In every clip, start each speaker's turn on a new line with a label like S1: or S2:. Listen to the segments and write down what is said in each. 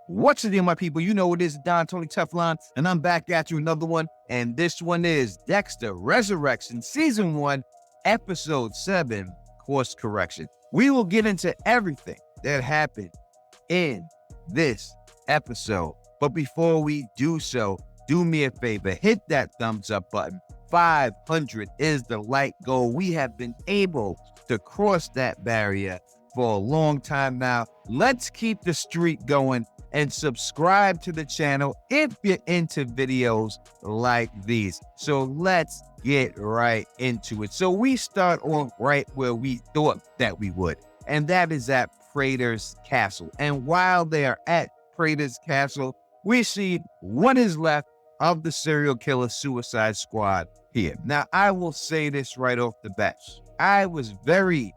S1: What's the deal, my people? You know it is Don Tony Teflon, and I'm back at you another one. And this one is Dexter Resurrection, Season 1, Episode 7, Course Correction. We will get into everything that happened in this episode. But before we do so, do me a favor, hit that thumbs up button. 500 is the like goal. We have been able to cross that barrier for a long time now. Let's keep the streak going and subscribe to the channel if you're into videos like these. So let's get right into it. So we start on right where we thought that we would, and that is at Prader's castle. And while they are at Prader's castle, we see what is left of the serial killer suicide squad here. Now, I will say this right off the bat. I was very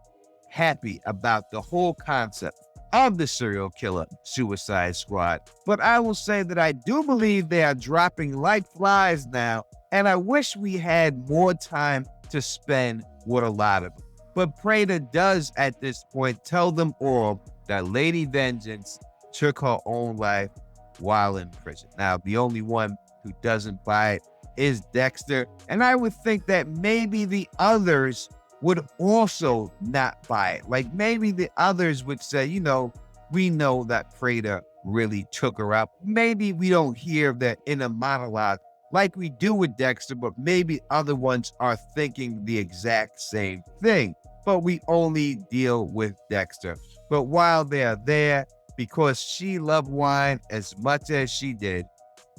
S1: happy about the whole concept of the serial killer suicide squad, but I will say that I do believe they are dropping like flies now, and I wish we had more time to spend with a lot of them. But Prader does at this point tell them all that Lady Vengeance took her own life while in prison. Now, the only one who doesn't buy it is Dexter, and I would think that maybe the others would also not buy it. Like maybe the others would say, you know, we know that Prader really took her out. Maybe we don't hear that in a monologue like we do with Dexter, but maybe other ones are thinking the exact same thing. But we only deal with Dexter. But while they are there, because she loved wine as much as she did,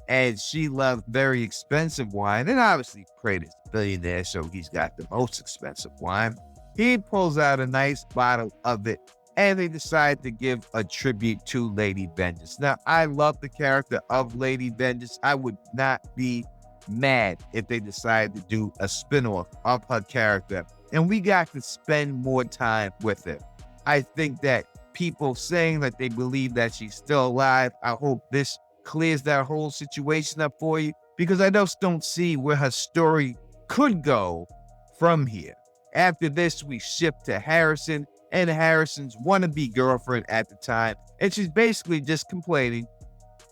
S1: and she loved very expensive wine, and obviously Prader's a billionaire, so he's got the most expensive wine. He pulls out a nice bottle of it, and they decide to give a tribute to Lady Vengeance. Now, I love the character of Lady Vengeance. I would not be mad if they decided to do a spinoff of her character, and we got to spend more time with her. I think that people saying that they believe that she's still alive, I hope this clears that whole situation up for you, because I just don't see where her story could go from here. After this, we shift to Harrison and Harrison's wannabe girlfriend at the time, and she's basically just complaining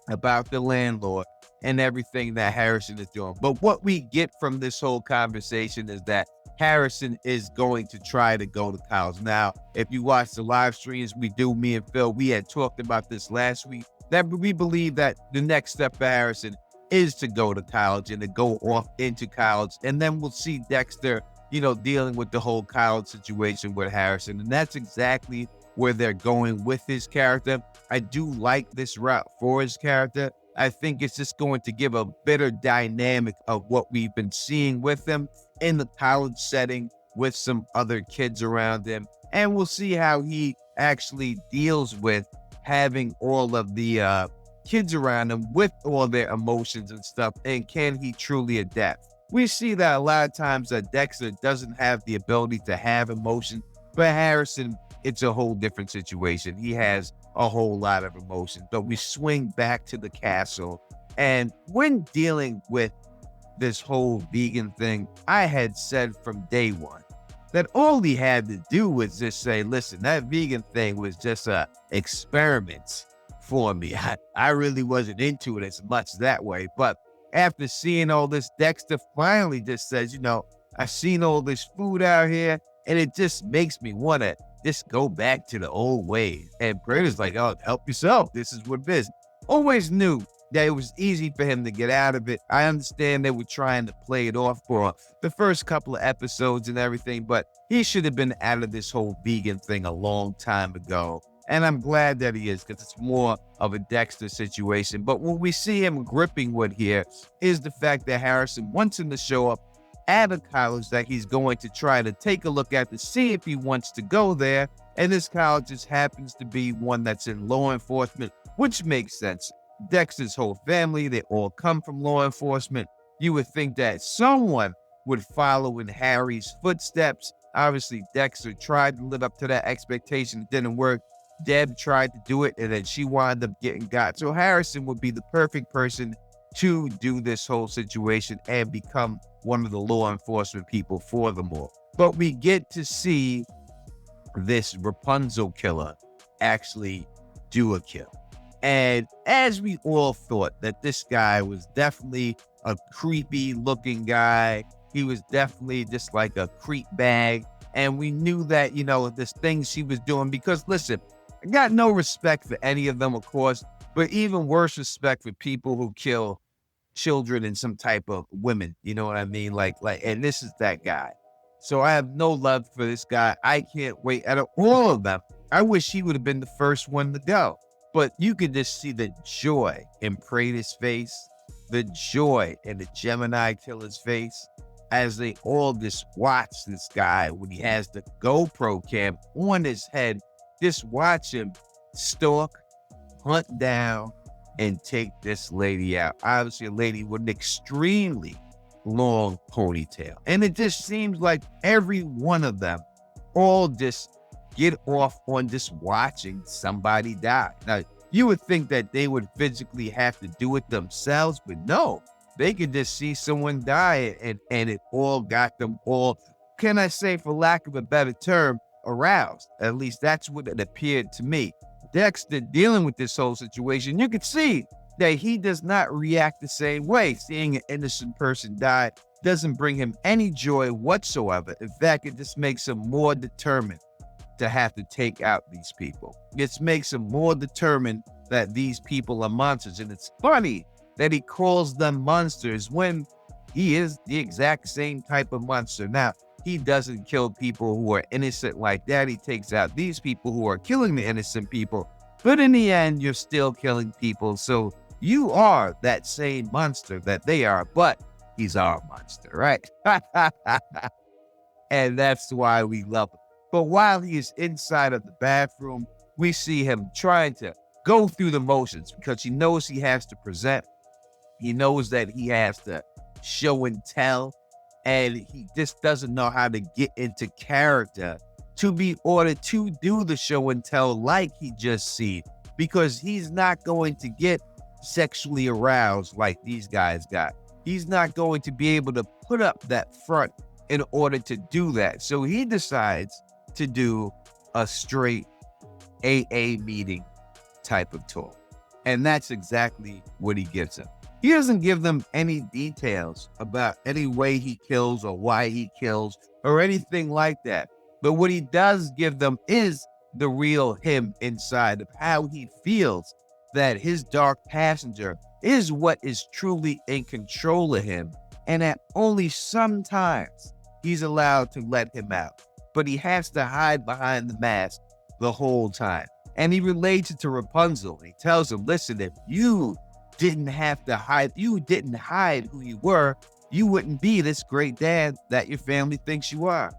S1: about the landlord and everything that Harrison is doing. But what we get from this whole conversation is that Harrison is going to try to go to college. Now, if you watch the live streams we do, me and Phil, we had talked about this last week, that we believe that the next step for Harrison is to go to college and to go off into college. And then we'll see Dexter, you know, dealing with the whole college situation with Harrison. And that's exactly where they're going with his character. I do like this route for his character. I think it's just going to give a better dynamic of what we've been seeing with him in the college setting with some other kids around him. And we'll see how he actually deals with having all of the kids around him with all their emotions and stuff, and can he truly adapt? We see that a lot of times that Dexter doesn't have the ability to have emotion, but Harrison, it's a whole different situation. He has a whole lot of emotion. But we swing back to the castle, and when dealing with this whole vegan thing, I had said from day one that all he had to do was just say, listen, that vegan thing was just a experiment for me. I really wasn't into it as much that way. But after seeing all this, Dexter finally just says, you know, I've seen all this food out here, and it just makes me want to just go back to the old ways. And Prader's like, oh, help yourself. This is what it is. Always knew that it was easy for him to get out of it. I understand they were trying to play it off for the first couple of episodes and everything, but he should have been out of this whole vegan thing a long time ago. And I'm glad that he is, because it's more of a Dexter situation. But what we see him gripping with here is the fact that Harrison wants him to show up at a college that he's going to try to take a look at to see if he wants to go there. And this college just happens to be one that's in law enforcement, which makes sense. Dexter's whole family, they all come from law enforcement. You would think that someone would follow in Harry's footsteps. Obviously, Dexter tried to live up to that expectation. It didn't work. Deb tried to do it, and then she wound up getting got. So Harrison would be the perfect person to do this whole situation and become one of the law enforcement people for them all. But we get to see this Rapunzel killer actually do a kill. And as we all thought that this guy was definitely a creepy looking guy, he was definitely just like a creep bag. And we knew that, this thing she was doing, because listen, I got no respect for any of them, of course, but even worse respect for people who kill children and some type of women. You know what I mean? And this is that guy. So I have no love for this guy. I can't wait. Out of all of them, I wish he would have been the first one to go. But you could just see the joy in Prader's face, the joy in the Gemini Killer's face, as they all just watch this guy when he has the GoPro cam on his head, just watch him stalk, hunt down, and take this lady out. Obviously, a lady with an extremely long ponytail. And it just seems like every one of them all just get off on just watching somebody die. Now, you would think that they would physically have to do it themselves, but no. They could just see someone die, and it all got them all, can I say, for lack of a better term, aroused. At least that's what it appeared to me. Dexter, dealing with this whole situation, you could see that he does not react the same way. Seeing an innocent person die doesn't bring him any joy whatsoever. In fact, it just makes him more determined to have to take out these people. It makes him more determined that these people are monsters. And it's funny that he calls them monsters when he is the exact same type of monster. Now, he doesn't kill people who are innocent like that. He takes out these people who are killing the innocent people. But in the end, you're still killing people. So you are that same monster that they are, but he's our monster, right? And that's why we love him. But while he is inside of the bathroom, we see him trying to go through the motions because he knows he has to present. He knows that he has to show and tell, and he just doesn't know how to get into character to be ordered to do the show and tell like he just seen, because he's not going to get sexually aroused like these guys got. He's not going to be able to put up that front in order to do that. So he decides to do a straight AA meeting type of talk. And that's exactly what he gives them. He doesn't give them any details about any way he kills or why he kills or anything like that. But what he does give them is the real him inside of how he feels that his dark passenger is what is truly in control of him, and that only sometimes he's allowed to let him out. But he has to hide behind the mask the whole time. And he relates it to Rapunzel. He tells him, listen, if you didn't have to hide, you didn't hide who you were, you wouldn't be this great dad that your family thinks you are.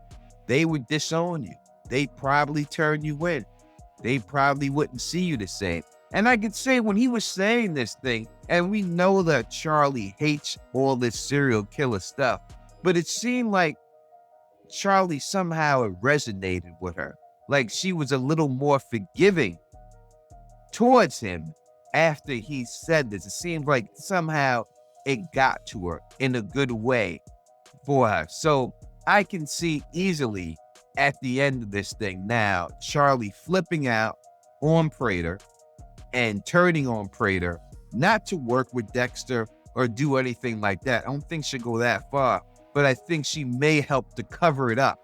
S1: They would disown you. They'd probably turn you in. They probably wouldn't see you the same. And I could say when he was saying this thing, and we know that Charlie hates all this serial killer stuff, but it seemed like Charlie somehow resonated with her. Like she was a little more forgiving towards him after he said this. It seemed like somehow it got to her in a good way for her. So I can see easily at the end of this thing now, Charlie flipping out on Prader and turning on Prader, not to work with Dexter or do anything like that. I don't think she'll go that far, but I think she may help to cover it up,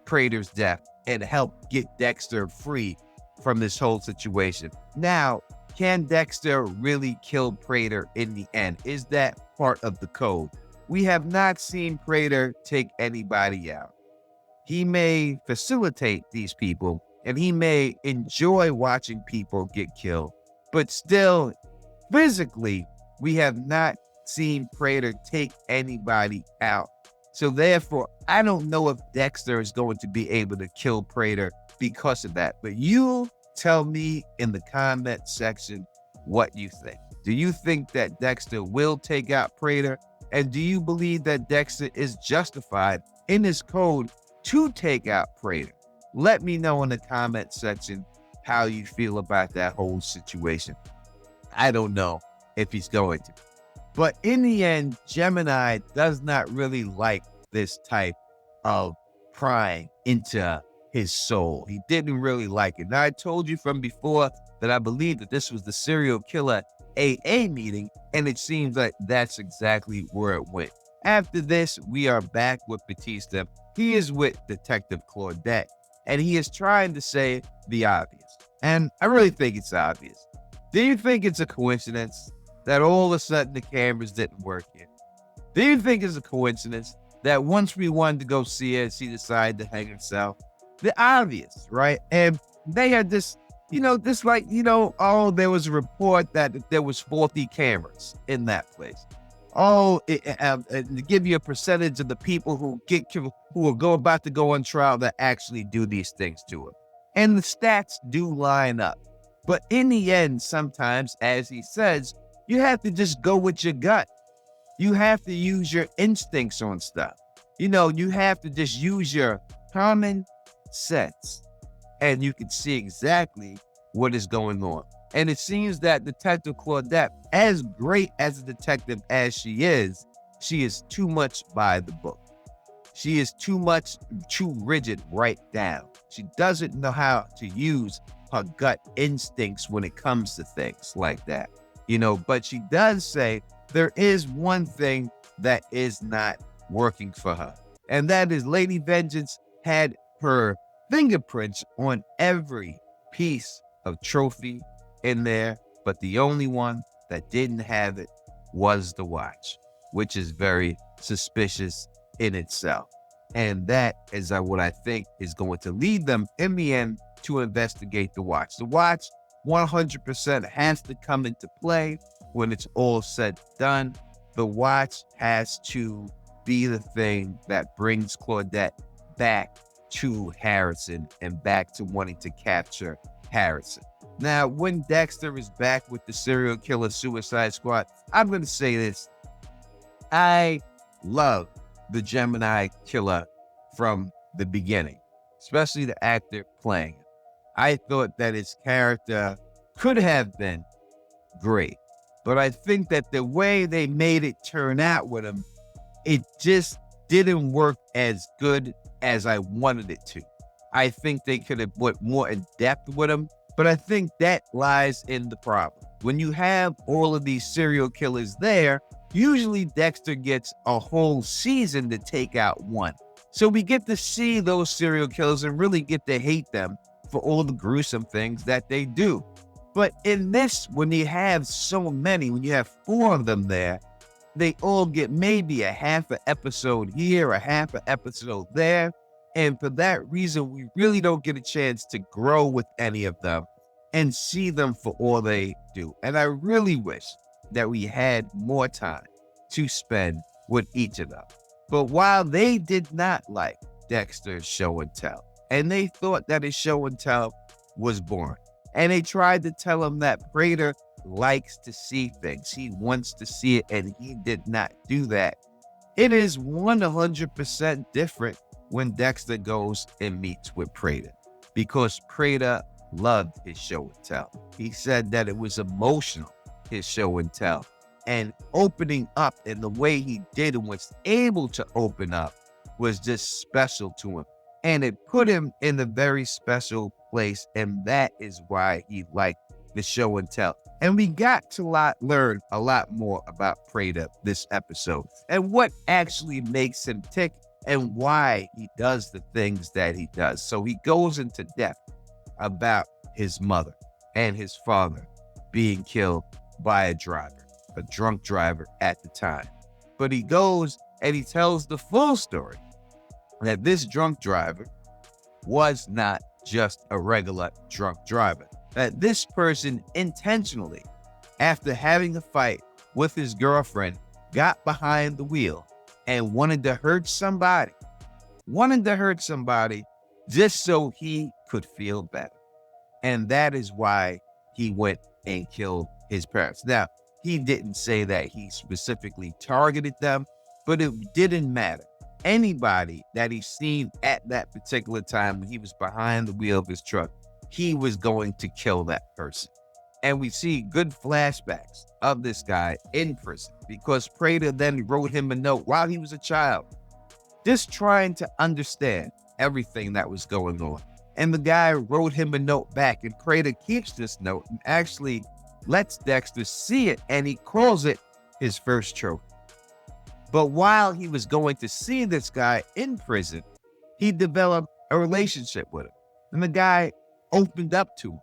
S1: Prader's death, and help get Dexter free from this whole situation. Now, can Dexter really kill Prader in the end? Is that part of the code? We have not seen Prader take anybody out. He may facilitate these people, and he may enjoy watching people get killed, but still, physically, we have not seen Prader take anybody out. So therefore, I don't know if Dexter is going to be able to kill Prader because of that. But you tell me in the comment section what you think. Do you think that Dexter will take out Prader? And do you believe that Dexter is justified in his code to take out Prader? Let me know in the comment section how you feel about that whole situation. I don't know if he's going to. But in the end, Gemini does not really like this type of prying into his soul. He didn't really like it. Now, I told you from before that I believe that this was the serial killer AA meeting, and it seems like that's exactly where it went. After this, we are back with Batista. He is with Detective Claudette, and he is trying to say the obvious. And I really think it's obvious. Do you think it's a coincidence that all of a sudden the cameras didn't work here? Do you think it's a coincidence that once we wanted to go see her, she decided to hang herself? The obvious, right? And they had this, oh, there was a report that there was faulty cameras in that place. Oh, to give you a percentage of the people who are about to go on trial that actually do these things to her. And the stats do line up. But in the end, sometimes, as he says, you have to just go with your gut. You have to use your instincts on stuff. You have to just use your common sense. And you can see exactly what is going on. And it seems that Detective Claudette, as great as a detective as she is too much by the book. She is too rigid right down. She doesn't know how to use her gut instincts when it comes to things like that. But she does say there is one thing that is not working for her. And that is Lady Vengeance had her fingerprints on every piece of trophy in there, but the only one that didn't have it was the watch, which is very suspicious in itself. And that is what I think is going to lead them in the end to investigate the watch. The watch 100% has to come into play when it's all said and done. The watch has to be the thing that brings Claudette back to Harrison and back to wanting to capture Harrison. Now, when Dexter is back with the serial killer Suicide Squad, I'm going to say this. I love the Gemini Killer from the beginning, especially the actor playing it. I thought that his character could have been great, but I think that the way they made it turn out with him, it just didn't work as good as I wanted it to. I think they could have went more in depth with him, but I think that lies in the problem. When you have all of these serial killers there, usually Dexter gets a whole season to take out one. So we get to see those serial killers and really get to hate them for all the gruesome things that they do. But in this, when you have so many, when you have 4 of them there, they all get maybe a half an episode here, a half an episode there. And for that reason, we really don't get a chance to grow with any of them and see them for all they do. And I really wish that we had more time to spend with each of them. But while they did not like Dexter's show and tell, and they thought that his show and tell was boring, and they tried to tell him that Prader likes to see things. He wants to see it, and he did not do that. It is 100% different when Dexter goes and meets with Prader, because Prader loved his show and tell. He said that it was emotional, his show and tell, and opening up in the way he did and was able to open up was just special to him. And it put him in a very special place, and that is why he liked the show and tell. And we got to learn a lot more about Prader this episode and what actually makes him tick and why he does the things that he does. So he goes into depth about his mother and his father being killed by a drunk driver at the time. But he goes and he tells the full story that this drunk driver was not just a regular drunk driver. That this person intentionally, after having a fight with his girlfriend, got behind the wheel and wanted to hurt somebody just so he could feel better. And that is why he went and killed his parents. Now, he didn't say that he specifically targeted them, but it didn't matter. Anybody that he seen at that particular time when he was behind the wheel of his truck, he was going to kill that person. And we see good flashbacks of this guy in prison because Prader then wrote him a note while he was a child, just trying to understand everything that was going on. And the guy wrote him a note back, and Prader keeps this note and actually lets Dexter see it, and he calls it his first trophy. But while he was going to see this guy in prison, he developed a relationship with him. And the guy opened up to him,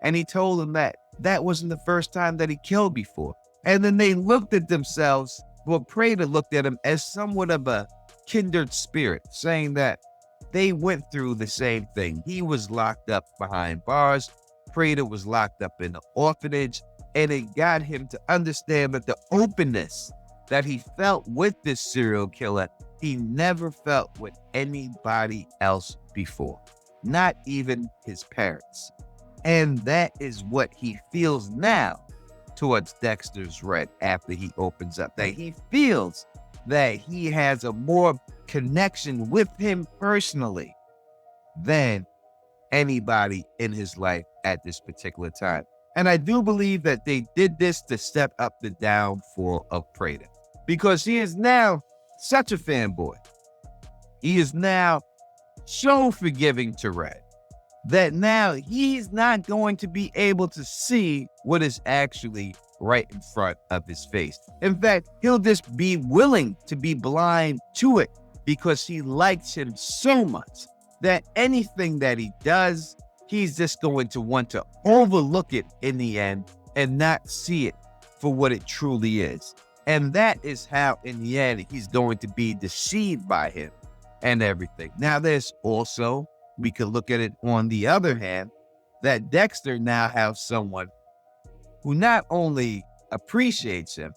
S1: and he told him that that wasn't the first time that he killed before. And then they looked at themselves, well, Prader looked at him as somewhat of a kindred spirit, saying that they went through the same thing. He was locked up behind bars. Prader was locked up in an orphanage. And it got him to understand that the openness that he felt with this serial killer, he never felt with anybody else before, not even his parents. And that is what he feels now towards Dexter's Red after he opens up, that he feels that he has a more connection with him personally than anybody in his life at this particular time. And I do believe that they did this to step up the downfall of Prader, because he is now such a fanboy. He is now so forgiving to Red that now he's not going to be able to see what is actually right in front of his face. In fact, he'll just be willing to be blind to it because he likes him so much that anything that he does, he's just going to want to overlook it in the end and not see it for what it truly is. And that is how, in the end, he's going to be deceived by him and everything. Now, there's also, we could look at it on the other hand, that Dexter now has someone who not only appreciates him,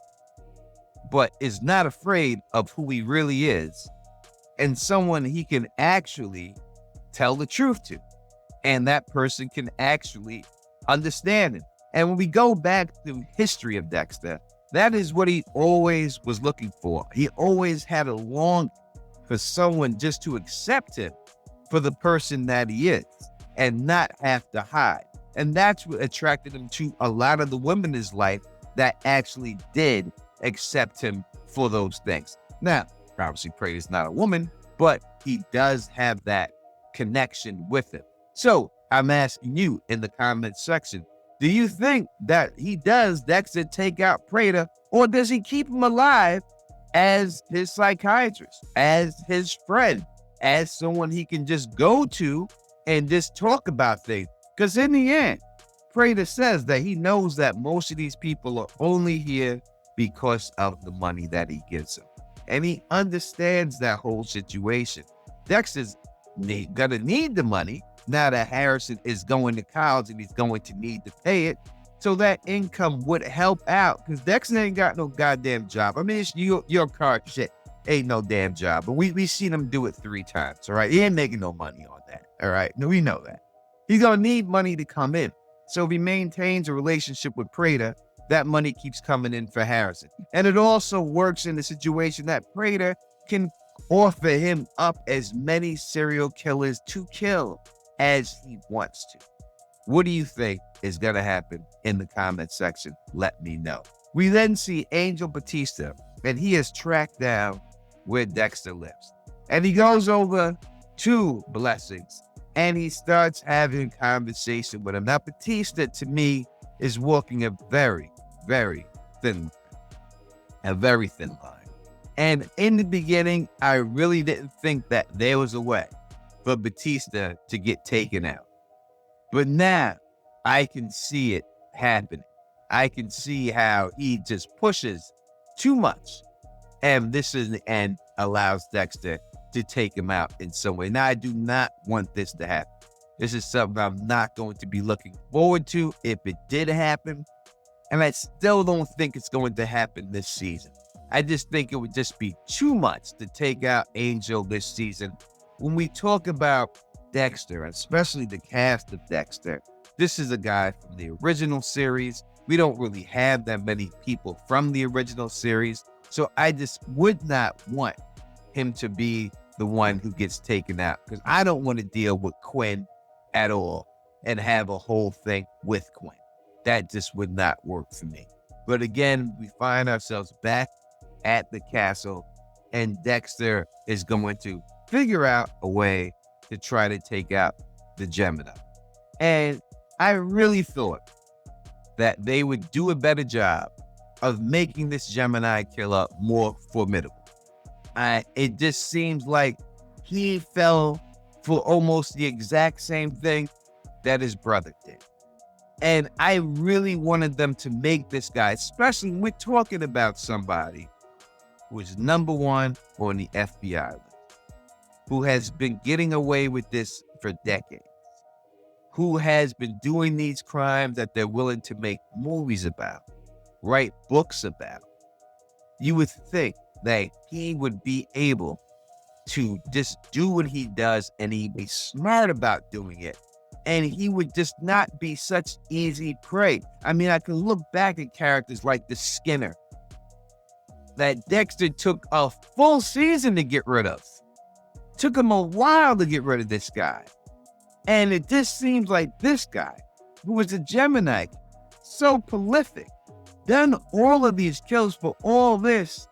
S1: but is not afraid of who he really is, and someone he can actually tell the truth to. And that person can actually understand him. And when we go back to history of Dexter, that is what he always was looking for. He always had a longing for someone just to accept him for the person that he is and not have to hide. And that's what attracted him to a lot of the women in his life that actually did accept him for those things. Now, obviously, Prader's not a woman, but he does have that connection with him. So I'm asking you in the comment section, do you think that he does Dexter take out Prader, or does he keep him alive as his psychiatrist, as his friend, as someone he can just go to and just talk about things? Because in the end, Prader says that he knows that most of these people are only here because of the money that he gives them. And he understands that whole situation. Dexter's gonna need the money now that Harrison is going to college and he's going to need to pay it. So that income would help out, because Dexter ain't got no goddamn job. I mean, it's your car shit. Ain't no damn job. But we seen him do it 3 times, all right? He ain't making no money on that, all right? No, we know that. He's gonna need money to come in. So if he maintains a relationship with Prader, that money keeps coming in for Harrison. And it also works in the situation that Prader can offer him up as many serial killers to kill as he wants to. What do you think is going to happen in the comment section? Let me know. We then see Angel Batista, and he is tracked down where Dexter lives. And he goes over to Blessings, and he starts having a conversation with him. Now, Batista, to me, is walking a very, very thin line. And in the beginning, I really didn't think that there was a way for Batista to get taken out. But now I can see it happening. I can see how he just pushes too much. And this in the end allows Dexter to take him out in some way. Now, I do not want this to happen. This is something I'm not going to be looking forward to if it did happen. And I still don't think it's going to happen this season. I just think it would just be too much to take out Angel this season. When we talk about Dexter, especially the cast of Dexter, this is a guy from the original series. We don't really have that many people from the original series. So I just would not want him to be the one who gets taken out, because I don't want to deal with Quinn at all and have a whole thing with Quinn. That just would not work for me. But again, we find ourselves back at the castle, and Dexter is going to figure out a way to try to take out the Gemini. And I really thought that they would do a better job of making this Gemini Killer more formidable. It just seems like he fell for almost the exact same thing that his brother did. And I really wanted them to make this guy, especially when we're talking about somebody who is #1 on the FBI list, who has been getting away with this for decades, who has been doing these crimes that they're willing to make movies about, write books about. You would think that he would be able to just do what he does, and he'd be smart about doing it. And he would just not be such easy prey. I mean, I can look back at characters like the Skinner that Dexter took a full season to get rid of. Took him a while to get rid of this guy. And it just seems like this guy, who was a Gemini, so prolific, done all of these kills for all this,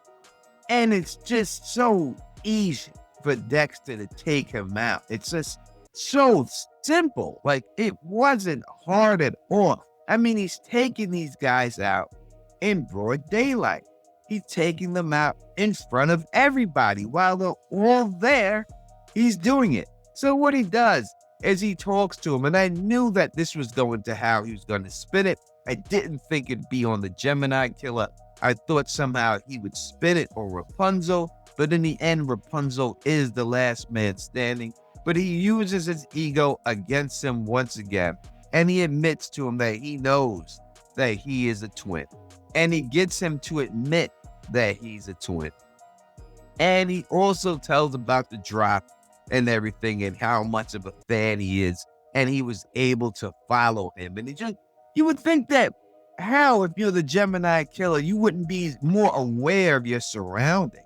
S1: and it's just so easy for Dexter to take him out. It's just so simple. Like, it wasn't hard at all. I mean, he's taking these guys out in broad daylight. He's taking them out in front of everybody while they're all there. He's doing it. So what he does is he talks to him, and I knew that this was going to how he was going to spin it. I didn't think it'd be on the Gemini Killer. I thought somehow he would spin it on Rapunzel, but in the end, Rapunzel is the last man standing. But he uses his ego against him once again, and he admits to him that he knows that he is a twin, and he gets him to admit that he's a twin. And he also tells about the drop and everything and how much of a fan he is, and he was able to follow him. And you would think that how, if you're the Gemini Killer, you wouldn't be more aware of your surroundings,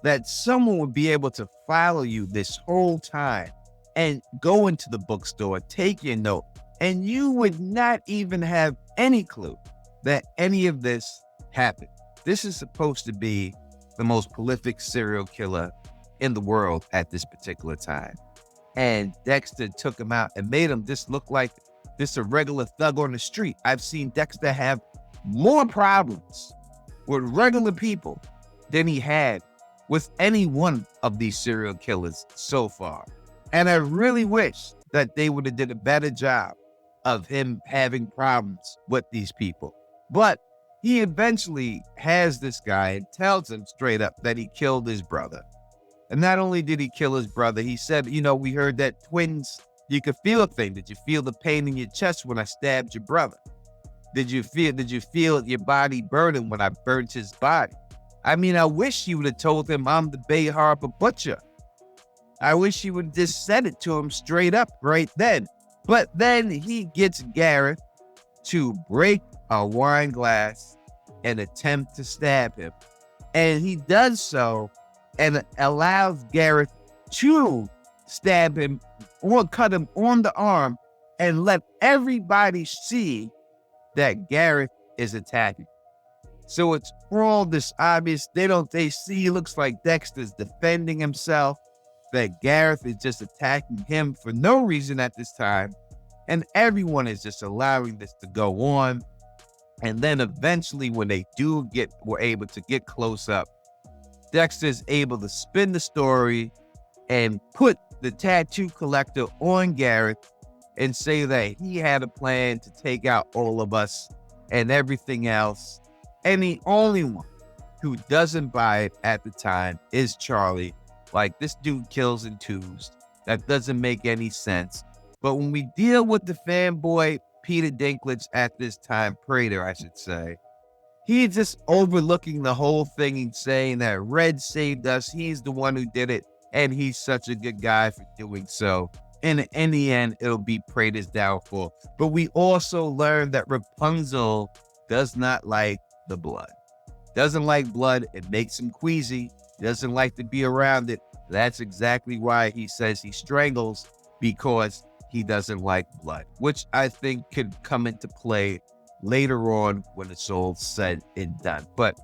S1: that someone would be able to follow you this whole time and go into the bookstore, take your note, and you would not even have any clue that any of this happened. This is supposed to be the most prolific serial killer in the world at this particular time. And Dexter took him out and made him just look like this a regular thug on the street. I've seen Dexter have more problems with regular people than he had with any one of these serial killers so far. And I really wish that they would have did a better job of him having problems with these people. But he eventually has this guy and tells him straight up that he killed his brother. And not only did he kill his brother, he said, we heard that twins, you could feel a thing. Did you feel the pain in your chest when I stabbed your brother? Did you feel your body burning when I burnt his body? I mean, I wish you would have told him I'm the Bay Harbor Butcher. I wish you would have just said it to him straight up right then. But then he gets Gareth to break a wine glass and attempt to stab him. And he does so and allows Gareth to stab him or cut him on the arm and let everybody see that Gareth is attacking. So it's all this obvious. They see it looks like Dexter's defending himself, that Gareth is just attacking him for no reason at this time. And everyone is just allowing this to go on. And then eventually when they were able to get close up, Dexter's able to spin the story and put the tattoo collector on Gareth and say that he had a plan to take out all of us and everything else. And the only one who doesn't buy it at the time is Charlie. Like, this dude kills in twos. That doesn't make any sense. But when we deal with the fanboy Peter Dinklage at this time, Prader, I should say, he's just overlooking the whole thing and saying that Red saved us. He's the one who did it, and he's such a good guy for doing so. And in the end, it'll be Prader's downfall. But we also learned that Rapunzel does not like the blood. Doesn't like blood. It makes him queasy. Doesn't like to be around it. That's exactly why he says he strangles, because he doesn't like blood, which I think could come into play later on when it's all said and done. But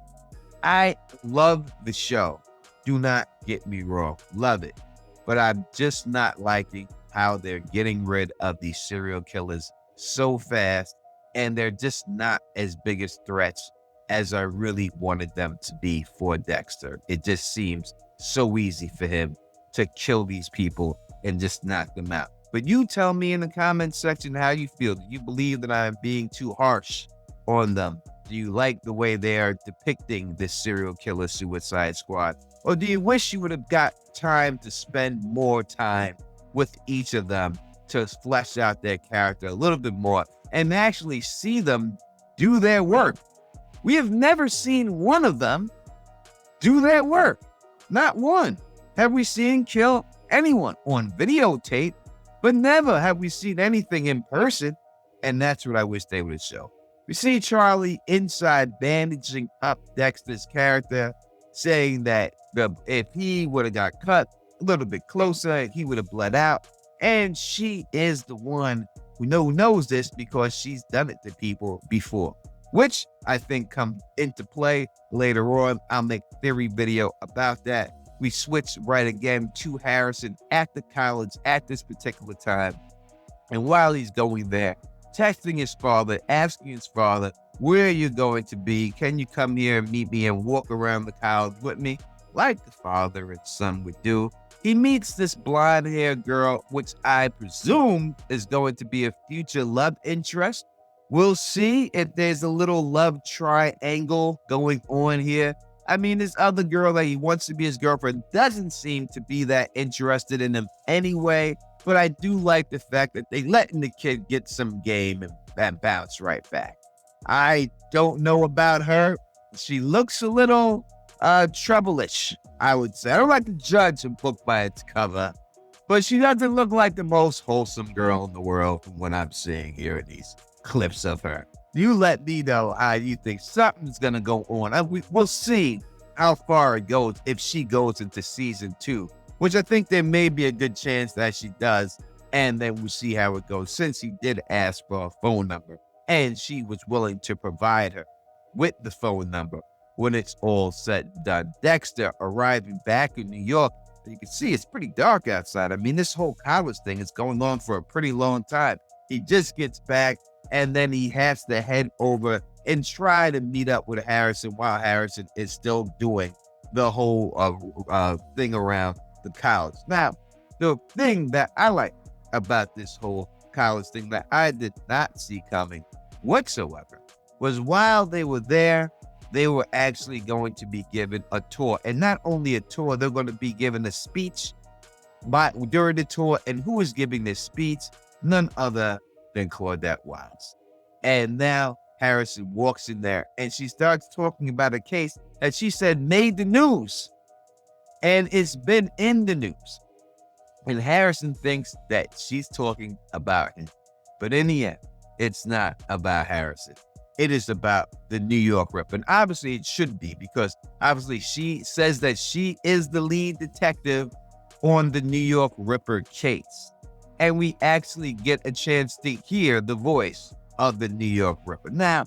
S1: I love the show. Do not get me wrong. Love it. But I'm just not liking how they're getting rid of these serial killers so fast, and they're just not as big as threats as I really wanted them to be for Dexter. It just seems so easy for him to kill these people and just knock them out. But you tell me in the comments section how you feel. Do you believe that I'm being too harsh on them? Do you like the way they are depicting this serial killer Suicide Squad? Or do you wish you would have got time to spend more time with each of them to flesh out their character a little bit more and actually see them do their work? We have never seen one of them do their work. Not one. Have we seen kill anyone on videotape, but never have we seen anything in person. And that's what I wish they would show. We see Charlie inside bandaging up Dexter's character, saying that if he would have got cut a little bit closer, he would have bled out. And she is the one who knows this because she's done it to people before, which I think comes into play later on. I'll make a theory video about that. We switch right again to Harrison at the college at this particular time. And while he's going there, texting his father, asking his father, where are you going to be? Can you come here and meet me and walk around the college with me? Like the father and son would do. He meets this blonde-haired girl, which I presume is going to be a future love interest. We'll see if there's a little love triangle going on here. I mean, this other girl that he wants to be his girlfriend doesn't seem to be that interested in him anyway. But I do like the fact that they letting the kid get some game and bounce right back. I don't know about her. She looks a little trouble-ish, I would say. I don't like to judge a book by its cover, but she doesn't look like the most wholesome girl in the world from what I'm seeing here in these clips of her. You let me know how you think something's going to go on. We'll see how far it goes if she goes into season 2, which I think there may be a good chance that she does. And then we'll see how it goes, since he did ask for a phone number and she was willing to provide her with the phone number when it's all said and done. Dexter arriving back in New York. You can see it's pretty dark outside. I mean, this whole college thing is going on for a pretty long time. He just gets back, and then he has to head over and try to meet up with Harrison while Harrison is still doing the whole thing around the college. Now, the thing that I like about this whole college thing that I did not see coming whatsoever was while they were there, they were actually going to be given a tour. And not only a tour, they're going to be given a speech during the tour. And who is giving this speech? None other than Claudette Wiles. And now Harrison walks in there and she starts talking about a case that she said made the news. And it's been in the news. And Harrison thinks that she's talking about him. But in the end, it's not about Harrison. It is about the New York Ripper. And obviously it should be, because obviously she says that she is the lead detective on the New York Ripper case. And we actually get a chance to hear the voice of the New York Ripper. Now,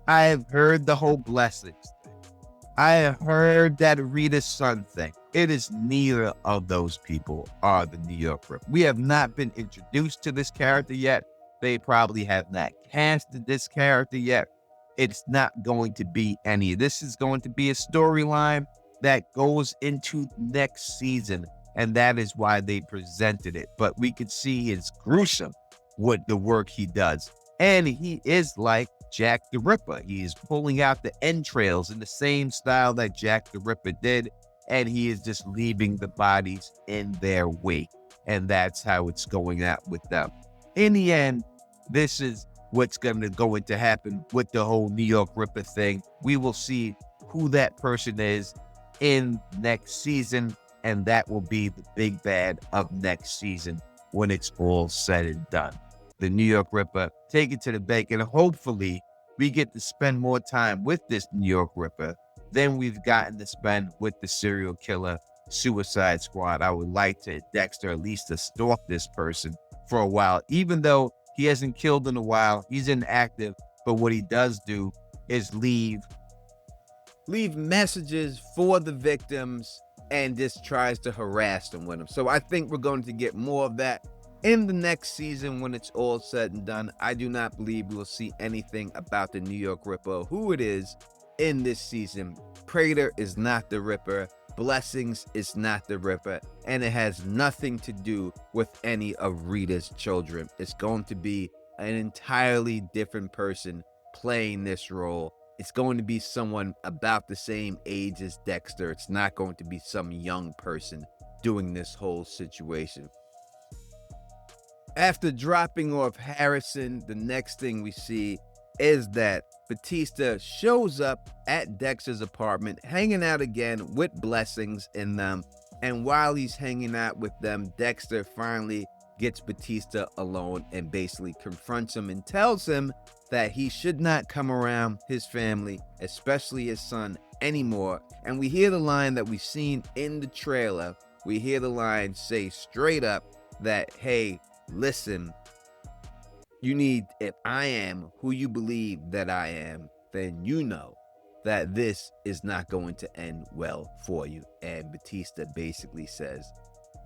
S1: I have heard the whole blessings thing. I have heard that Rita's son thing. It is neither of those people are the New York Ripper. We have not been introduced to this character yet. They probably have not casted this character yet. It's not going to be any. This is going to be a storyline that goes into next season, and that is why they presented it. But we could see it's gruesome with the work he does. And he is like Jack the Ripper. He is pulling out the entrails in the same style that Jack the Ripper did, and he is just leaving the bodies in their wake. And that's how it's going out with them. In the end, this is what's going to go into happen with the whole New York Ripper thing. We will see who that person is in next season, and that will be the big bad of next season when it's all said and done. The New York Ripper, take it to the bank, and hopefully we get to spend more time with this New York Ripper than we've gotten to spend with the serial killer Suicide Squad. I would like to Dexter at least to stalk this person for a while, even though he hasn't killed in a while. He's inactive, but what he does do is leave messages for the victims and just tries to harass them with him. So I think we're going to get more of that in the next season when it's all said and done. I do not believe we'll see anything about the New York Ripper, who it is, in this season. Prader is not the Ripper. Blessings is not the Ripper. And it has nothing to do with any of Rita's children. It's going to be an entirely different person playing this role. It's going to be someone about the same age as Dexter. It's not going to be some young person doing this whole situation. After dropping off Harrison, the next thing we see is that Batista shows up at Dexter's apartment, hanging out again with Blessings in them. And while he's hanging out with them, Dexter finally gets Batista alone and basically confronts him and tells him that he should not come around his family, especially his son, anymore. And we hear the line that we've seen in the trailer. We hear the line say straight up that, hey, listen, if I am who you believe that I am, then you know that this is not going to end well for you. And Batista basically says,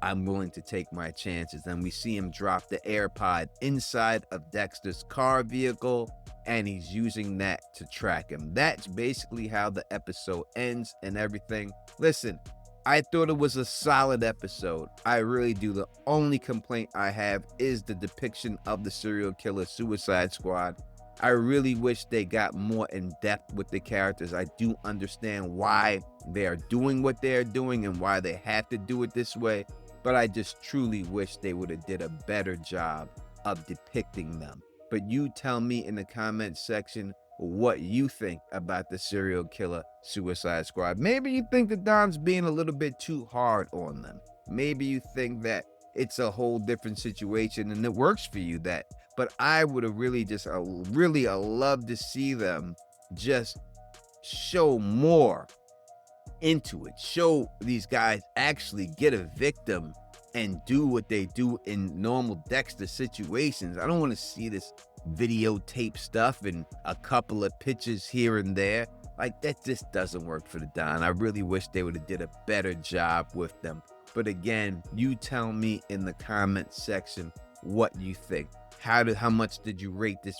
S1: I'm willing to take my chances. And we see him drop the AirPod inside of Dexter's car vehicle, and he's using that to track him. That's basically how the episode ends and everything. Listen, I thought it was a solid episode. I really do. The only complaint I have is the depiction of the serial killer Suicide Squad. I really wish they got more in depth with the characters. I do understand why they are doing what they're doing and why they have to do it this way, but I just truly wish they would have did a better job of depicting them. But you tell me in the comments section what you think about the serial killer Suicide Squad. Maybe you think that Don's being a little bit too hard on them. Maybe you think that it's a whole different situation and it works for you that. But I would have really loved to see them just show more into it. Show these guys actually get a victim and do what they do in normal Dexter situations. I don't want to see this videotape stuff and a couple of pictures here and there. Like, that just doesn't work for the Don. I really wish they would have did a better job with them. But again, you tell me in the comment section what you think. How much did you rate this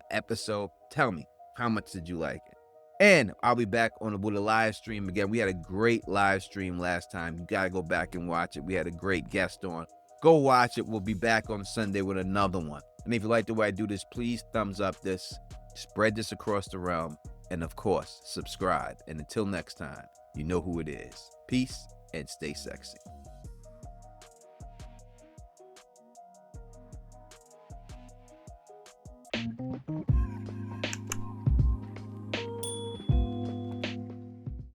S1: episode? Tell me, how much did you like it? And I'll be back with a live stream again. We had a great live stream last time. You got to go back and watch it. We had a great guest on. Go watch it. We'll be back on Sunday with another one. And if you like the way I do this, please thumbs up this, spread this across the realm, and of course, subscribe. And until next time, you know who it is. Peace and stay sexy.